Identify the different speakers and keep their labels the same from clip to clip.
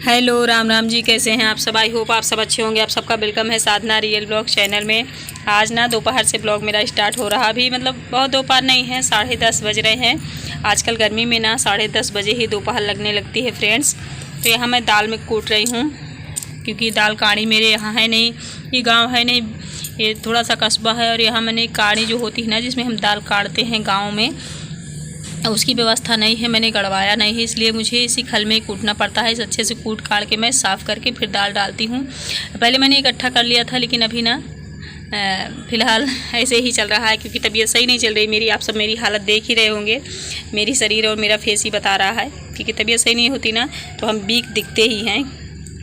Speaker 1: Hello Ram Ram ji, कैसे हैं आप सब। आई होप आप सब अच्छे होंगे। आप सबका वेलकम है साधना रियल ब्लॉग चैनल में। आज ना दोपहर से ब्लॉग मेरा स्टार्ट हो रहा। अभी मतलब बहुत दोपहर नहीं है, 10:30 बज रहे हैं। आजकल गर्मी में ना 10:30 बजे ही दोपहर लगने लगती है फ्रेंड्स। तो यहाँ मैं दाल में कूट रही हूँ, क्योंकि दाल काढ़ी मेरे यहाँ है नहीं, ये गाँव है नहीं, ये थोड़ा सा कस्बा है। और यहाँ मैंने काढ़ी जो होती है ना, जिसमें हम दाल काढ़ते हैं गाँव में, उसकी व्यवस्था नहीं है, मैंने गड़वाया नहीं है, इसलिए मुझे इसी खल में ही कूटना पड़ता है। इस अच्छे से कूट काट के मैं साफ़ करके फिर दाल डालती हूँ। पहले मैंने इकट्ठा कर लिया था, लेकिन अभी ना फ़िलहाल ऐसे ही चल रहा है, क्योंकि तबीयत सही नहीं चल रही मेरी। आप सब मेरी हालत देख ही रहे होंगे, मेरी शरीर और मेरा फेस ही बता रहा है। क्योंकि तबीयत सही नहीं होती ना तो हम वीक दिखते ही हैं,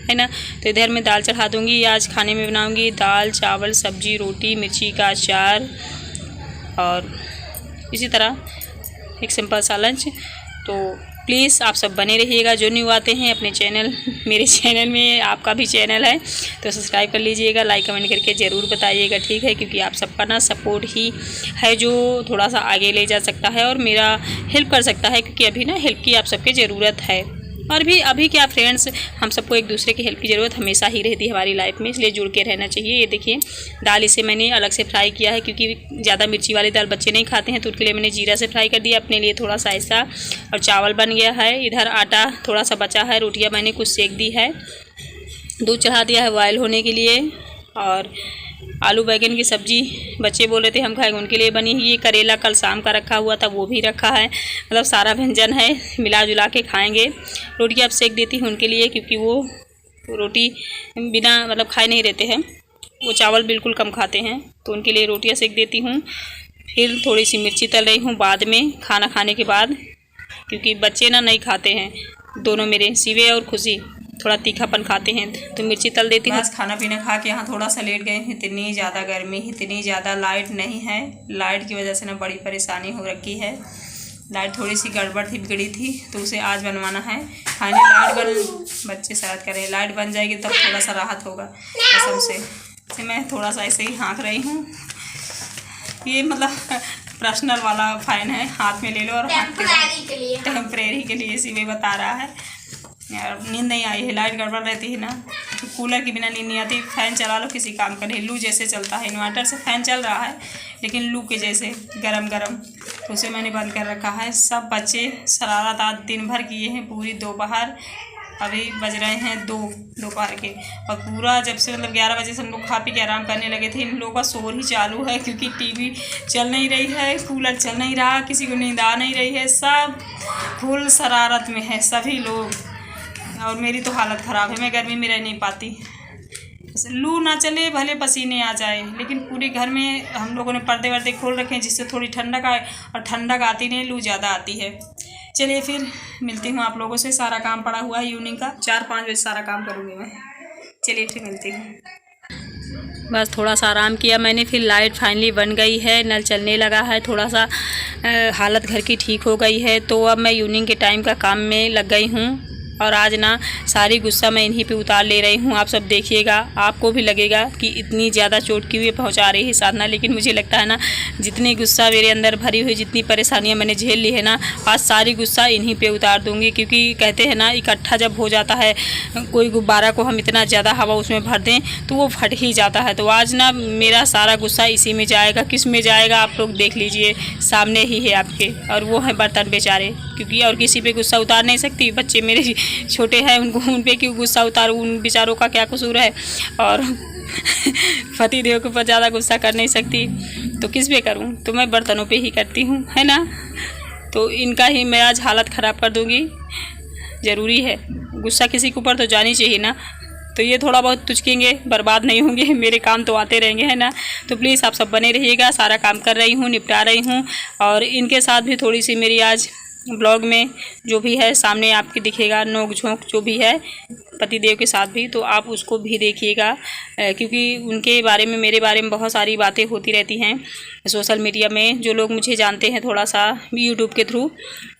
Speaker 1: है ना। तो इधर मैं दाल चढ़ा दूँगी। आज खाने में बनाऊँगी दाल चावल सब्जी रोटी मिर्ची का अचार, और इसी तरह एक सिंपल सा लंच। तो प्लीज़ आप सब बने रहिएगा। जो न्यू आते हैं अपने चैनल, मेरे चैनल में आपका भी चैनल है तो सब्सक्राइब कर लीजिएगा, लाइक कमेंट करके ज़रूर बताइएगा, ठीक है। क्योंकि आप सबका ना सपोर्ट ही है जो थोड़ा सा आगे ले जा सकता है और मेरा हेल्प कर सकता है। क्योंकि अभी ना हेल्प की आप सबकी ज़रूरत है। और भी अभी क्या फ्रेंड्स, हम सबको एक दूसरे की हेल्प की ज़रूरत हमेशा ही रहती है हमारी लाइफ में, इसलिए जुड़ के रहना चाहिए। ये देखिए दाल, इसे मैंने अलग से फ्राई किया है, क्योंकि ज़्यादा मिर्ची वाली दाल बच्चे नहीं खाते हैं, तो उनके लिए मैंने जीरा से फ्राई कर दिया अपने लिए थोड़ा सा ऐसा। और चावल बन गया है। इधर आटा थोड़ा सा बचा है, रोटियाँ मैंने कुछ सेक दी है, दूध चढ़ा दिया है बॉयल होने के लिए। और आलू बैगन की सब्ज़ी बच्चे बोल रहे थे हम खाएंगे, उनके लिए बनी है। ये करेला कल शाम का रखा हुआ था, वो भी रखा है। मतलब सारा व्यंजन है, मिला जुला के खाएंगे। रोटी अब सेक देती हूँ उनके लिए, क्योंकि वो रोटी बिना मतलब खाए नहीं रहते हैं, वो चावल बिल्कुल कम खाते हैं, तो उनके लिए रोटियाँ सेक देती हूँ। फिर थोड़ी सी मिर्ची तल रही हूँ बाद में, खाना खाने के बाद, क्योंकि बच्चे ना नहीं खाते हैं दोनों मेरे, शिवे और खुशी थोड़ा तीखापन खाते हैं, तो मिर्ची तल देती हूँ। बस खाना पीना खा के यहाँ थोड़ा सा लेट गए हैं। इतनी ज़्यादा गर्मी, इतनी ज़्यादा लाइट नहीं है। लाइट की वजह से ना बड़ी परेशानी हो रखी है। लाइट थोड़ी सी गड़बड़ थी, बिगड़ी थी, तो उसे आज बनवाना है। खाने लाइट बच्चे शरारत कर रहे हैं, लाइट बन जाएगी तब थोड़ा सा राहत होगा कसम से। मैं थोड़ा सा ऐसे ही हाँक रही हूँ। ये मतलब पर्सनल वाला फ़ैन है, हाथ में ले लो और टेम्परेरी के लिए इसी में बता रहा है। यार नींद नहीं आई है, लाइट गड़बड़ रहती है ना, तो कूलर के बिना नींद नहीं आती। फ़ैन चला लो किसी काम का नहीं, लू जैसे चलता है। इन्वर्टर से फ़ैन चल रहा है, लेकिन लू के जैसे गरम गरम, तो उसे मैंने बंद कर रखा है। सब बच्चे शरारत आज दिन भर किए हैं, पूरी दोपहर। अभी बज रहे हैं 2 दोपहर के, और पूरा जब से मतलब 11 बजे से हम लोग खा पी के आराम करने लगे थे, इन लोगों का शोर ही चालू है। क्योंकि टीवी चल नहीं रही है, कूलर चल नहीं रहा, किसी को नींद आ नहीं रही है, सब फुल शरारत में है सभी लोग। और मेरी तो हालत ख़राब है, मैं गर्मी में रह नहीं पाती। लू ना चले भले पसीने आ जाए, लेकिन पूरे घर में हम लोगों ने पर्दे वर्दे खोल रखे हैं, जिससे थोड़ी ठंडक आए, और ठंडक आती नहीं, लू ज़्यादा आती है। चलिए फिर मिलती हूँ आप लोगों से। सारा काम पड़ा हुआ है इवनिंग का, 4-5 बजे सारा काम करूँगी मैं। चलिए फिर मिलती हूँ। बस थोड़ा सा आराम किया मैंने, फिर लाइट फाइनली बन गई है, नल चलने लगा है, थोड़ा सा हालत घर की ठीक हो गई है। तो अब मैं इवनिंग के टाइम का काम में लग गई हूँ। और आज ना सारी गुस्सा मैं इन्हीं पे उतार ले रही हूँ। आप सब देखिएगा, आपको भी लगेगा कि इतनी ज़्यादा चोट क्यों पहुँचा रही है साधना, लेकिन मुझे लगता है ना, जितनी गुस्सा मेरे अंदर भरी हुई, जितनी परेशानियाँ मैंने झेल ली है ना, आज सारी गुस्सा इन्हीं पे उतार दूँगी। क्योंकि कहते हैं ना, इकट्ठा जब हो जाता है कोई गुब्बारा को, हम इतना ज़्यादा हवा उसमें भर दें तो वो फट ही जाता है। तो आज ना मेरा सारा गुस्सा इसी में जाएगा। किस में जाएगा आप लोग देख लीजिए, सामने ही है आपके, और वो है बर्तन बेचारे। क्योंकि और किसी पे गुस्सा उतार नहीं सकती, बच्चे मेरे छोटे हैं, उनको उन पे क्यों गुस्सा उतारूँ, उन बेचारों का क्या कसूर है। और पति देव के ऊपर ज़्यादा गुस्सा कर नहीं सकती, तो किस पे करूँ, तो मैं बर्तनों पे ही करती हूँ, है ना। तो इनका ही मैं आज हालत ख़राब कर दूँगी। ज़रूरी है, गुस्सा किसी के ऊपर तो जानी चाहिए ना। तो ये थोड़ा बहुत तुचकेंगे, बर्बाद नहीं होंगे, मेरे काम तो आते रहेंगे, है ना। तो प्लीज़ आप सब बने रहिएगा। सारा काम कर रही हूँ, निपटा रही हूँ, और इनके साथ भी थोड़ी सी मेरी आज ब्लॉग में जो भी है सामने आपके दिखेगा, नोक झोंक जो भी है पतिदेव के साथ भी, तो आप उसको भी देखिएगा। क्योंकि उनके बारे में, मेरे बारे में बहुत सारी बातें होती रहती हैं सोशल मीडिया में। जो लोग मुझे जानते हैं थोड़ा सा यूट्यूब के थ्रू,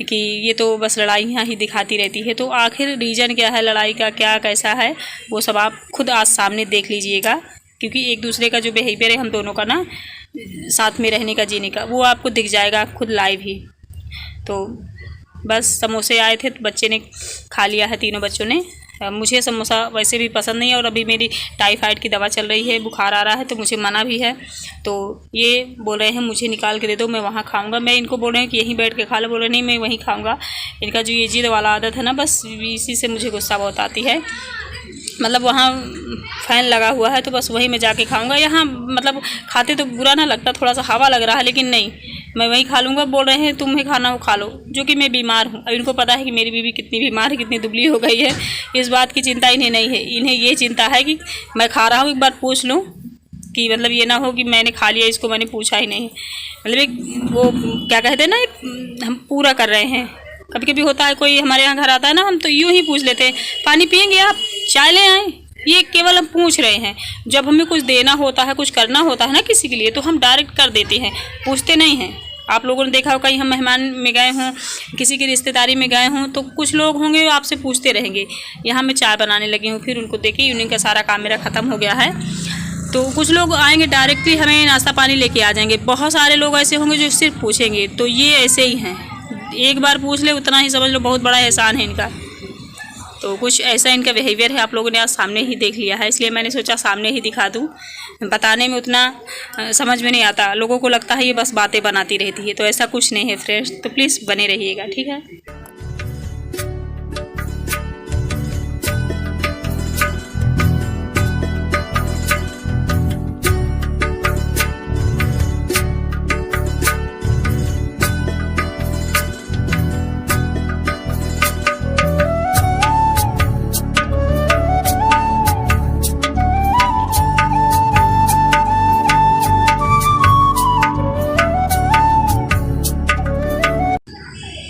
Speaker 1: कि ये तो बस लड़ाइयाँ ही दिखाती रहती है, तो आखिर रीज़न क्या है लड़ाई का, क्या कैसा है, वो सब आप खुद आज सामने देख लीजिएगा। क्योंकि एक दूसरे का जो बिहेवियर है हम दोनों का ना, साथ में रहने का, जीने का, वो आपको दिख जाएगा खुद लाइव ही। तो बस समोसे आए थे तो बच्चे ने खा लिया है, तीनों बच्चों ने। मुझे समोसा वैसे भी पसंद नहीं है और अभी मेरी टाइफाइड की दवा चल रही है, बुखार आ रहा है तो मुझे मना भी है। तो ये बोल रहे हैं मुझे निकाल के दे दो, मैं वहाँ खाऊंगा। मैं इनको बोल रही हूँ कि यहीं बैठ के खा लो, बोल रहे नहीं मैं वहीं खाऊंगा। इनका जो ये जिद वाला आदत है ना, बस इसी से मुझे गुस्सा बहुत आती है। मतलब वहाँ फ़ैन लगा हुआ है तो बस वहीं मैं जाके खाऊंगा। यहाँ मतलब खाते तो बुरा ना लगता, थोड़ा सा हवा लग रहा है, लेकिन नहीं, मैं वहीं खा लूँगा। बोल रहे हैं तुम्हें खाना हो खा लो, जो कि मैं बीमार हूँ। अब इनको पता है कि मेरी बीवी कितनी बीमार है, कितनी दुबली हो गई है। इस बात की चिंता इन्हें नहीं है। इन्हें ये चिंता है कि मैं खा रहा हूँ, एक बार पूछ लूँ, कि मतलब ये ना हो कि मैंने खा लिया, इसको मैंने पूछा ही नहीं। मतलब एक वो क्या कहते हैं ना, हम पूरा कर रहे हैं। कभी कभी होता है कोई हमारे यहाँ घर आता है ना, हम तो यूँ ही पूछ लेते हैं पानी पियेंगे आप, चाय ले आएँ। ये केवल हम पूछ रहे हैं। जब हमें कुछ देना होता है, कुछ करना होता है ना किसी के लिए, तो हम डायरेक्ट कर देते हैं, पूछते नहीं हैं। आप लोगों ने देखा हो, कहीं हम मेहमान में गए हों, किसी की रिश्तेदारी में गए हों, तो कुछ लोग होंगे आपसे पूछते रहेंगे। यहाँ मैं चाय बनाने लगी हूँ, फिर उनको देखी, उन्हीं का सारा काम मेरा ख़त्म हो गया है। तो कुछ लोग आएंगे डायरेक्टली हमें नाश्ता पानी लेके आ जाएंगे। बहुत सारे लोग ऐसे होंगे जो सिर्फ पूछेंगे। तो ये ऐसे ही हैं, एक बार पूछ ले उतना ही समझ लो बहुत बड़ा एहसान है इनका। तो कुछ ऐसा इनका बिहेवियर है, आप लोगों ने आज सामने ही देख लिया है, इसलिए मैंने सोचा सामने ही दिखा दूँ। बताने में उतना समझ में नहीं आता, लोगों को लगता है ये बस बातें बनाती रहती है, तो ऐसा कुछ नहीं है फ्रेंड्स। तो प्लीज़ बने रहिएगा, ठीक है।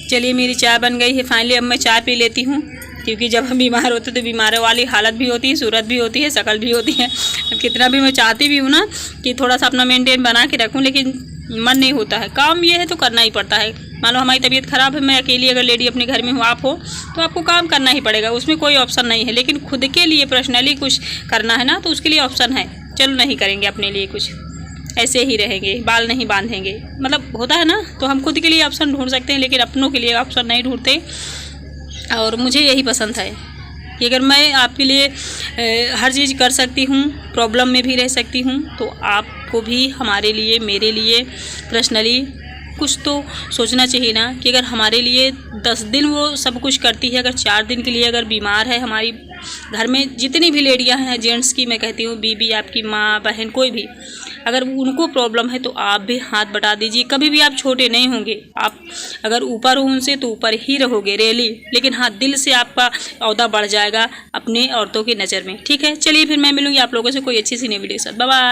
Speaker 1: चलिए मेरी चाय बन गई है फाइनली। अब मैं चाय पी लेती हूँ, क्योंकि जब हम बीमार होते तो बीमारों वाली हालत भी होती है, सूरत भी होती है, शक्ल भी होती है। कितना भी मैं चाहती भी हूँ ना कि थोड़ा सा अपना मेंटेन बना के रखूँ, लेकिन मन नहीं होता है। काम ये है तो करना ही पड़ता है। मान लो हमारी तबीयत ख़राब है, मैं अकेली अगर लेडी अपने घर में हूँ, आप हो, तो आपको काम करना ही पड़ेगा, उसमें कोई ऑप्शन नहीं है। लेकिन खुद के लिए पर्सनली कुछ करना है ना, तो उसके लिए ऑप्शन है। चलो नहीं करेंगे अपने लिए कुछ, ऐसे ही रहेंगे, बाल नहीं बांधेंगे, मतलब होता है ना। तो हम खुद के लिए ऑप्शन ढूंढ सकते हैं, लेकिन अपनों के लिए ऑप्शन नहीं ढूंढते। और मुझे यही पसंद है कि अगर मैं आपके लिए हर चीज़ कर सकती हूँ, प्रॉब्लम में भी रह सकती हूँ, तो आपको भी हमारे लिए, मेरे लिए पर्सनली कुछ तो सोचना चाहिए ना। कि अगर हमारे लिए 10 दिन वो सब कुछ करती है, अगर 4 दिन के लिए अगर बीमार है, हमारी घर में जितनी भी लेडियां हैं, जेंट्स की मैं कहती हूँ, बीबी, आपकी माँ, बहन, कोई भी, अगर उनको प्रॉब्लम है तो आप भी हाथ बटा दीजिए। कभी भी आप छोटे नहीं होंगे। आप अगर ऊपर हो उनसे तो ऊपर ही रहोगे रियली, लेकिन हाँ, दिल से आपका औहदा बढ़ जाएगा अपने औरतों की नज़र में, ठीक है। चलिए फिर मैं मिलूँगी आप लोगों से कोई अच्छी सी नई वीडियो के साथ। Bye bye.